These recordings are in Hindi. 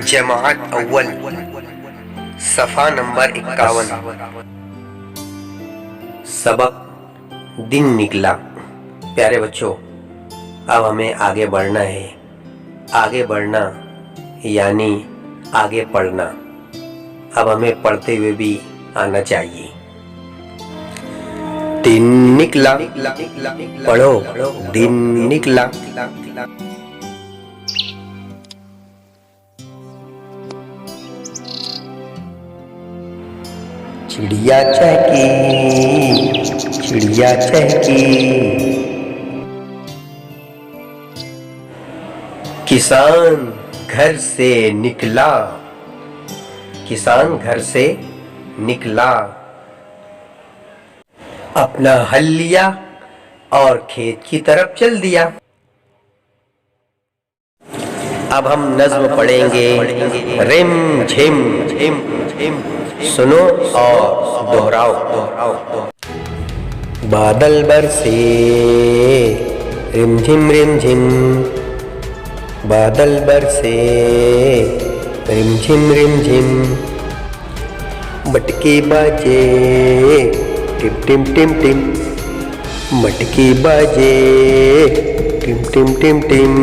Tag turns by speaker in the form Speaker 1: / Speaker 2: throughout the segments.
Speaker 1: जमात अव्वल सफ़ा नंबर 51। सबक दिन निकला। प्यारे बच्चों, अब हमें आगे बढ़ना है। आगे बढ़ना यानी आगे पढ़ना। अब हमें पढ़ते हुए भी आना चाहिए। दिन निकला, पढ़ो दिन निकला। चिड़िया चहकी, चिड़िया चहकी। किसान घर से निकला, किसान घर से निकला। अपना हल लिया और खेत की तरफ चल दिया। अब हम नज़्म पढ़ेंगे। रिम झिम झिम झिम, सुनो और दोहराओ। बादल बरसे रिम झिम, बादल बरसे रिम झिम। मटके बाजे टिम टिम, मटके बाजे टिम टिम।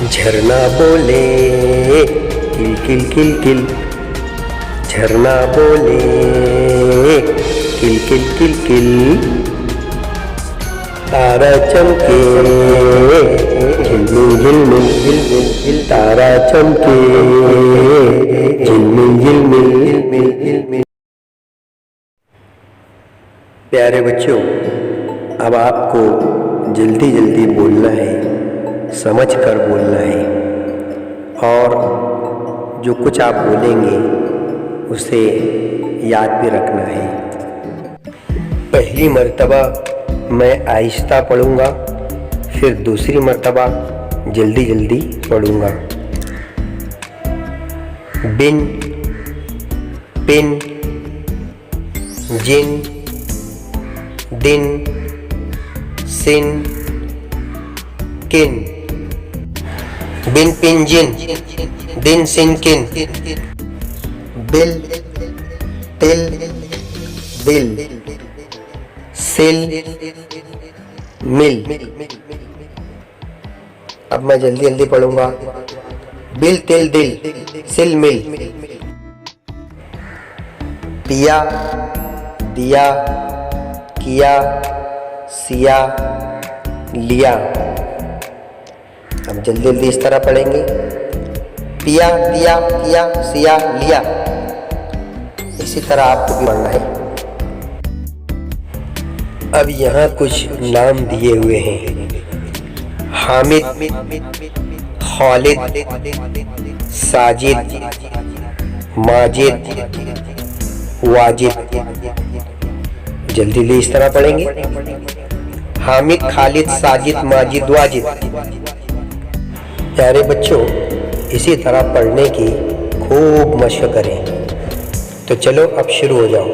Speaker 1: झरना बोले किल किल, झरना बोले किल किल। तारा चमके झिलमिल, तारा चमके झिलमिल। प्यारे बच्चों, अब आपको जल्दी जल्दी बोलना है, समझ कर बोलना है, और जो कुछ आप बोलेंगे उसे याद भी रखना है। पहली मर्तबा मैं आहिस्ता पढ़ूंगा, फिर दूसरी मर्तबा जल्दी जल्दी पढ़ूंगा। बिन, पिन, जिन, दिन, सिन, किन। बिन पिन जिन, दिन सिन किन। बिल, तिल, दिल, सिल, मिल। अब मैं जल्दी जल्दी पढ़ूंगा। बिल तिल दिल सिल मिल। पिया, दिया, किया, सिया, लिया। अब जल्दी जल्दी इस तरह पढ़ेंगे। पिया, दिया, किया, सिया, लिया। इसी तरह आपको भी पढ़ना है। अब यहाँ कुछ नाम दिए हुए हैं। हामिद, खालिद, साजिद, माजिद, वाजिद। जल्दी जल्दी इस तरह पढ़ेंगे। हामिद, खालिद, साजिद, माजिद, वाजिद। प्यारे बच्चों, इसी तरह पढ़ने की खूब मशक करें। तो चलो अब शुरू हो जाओ।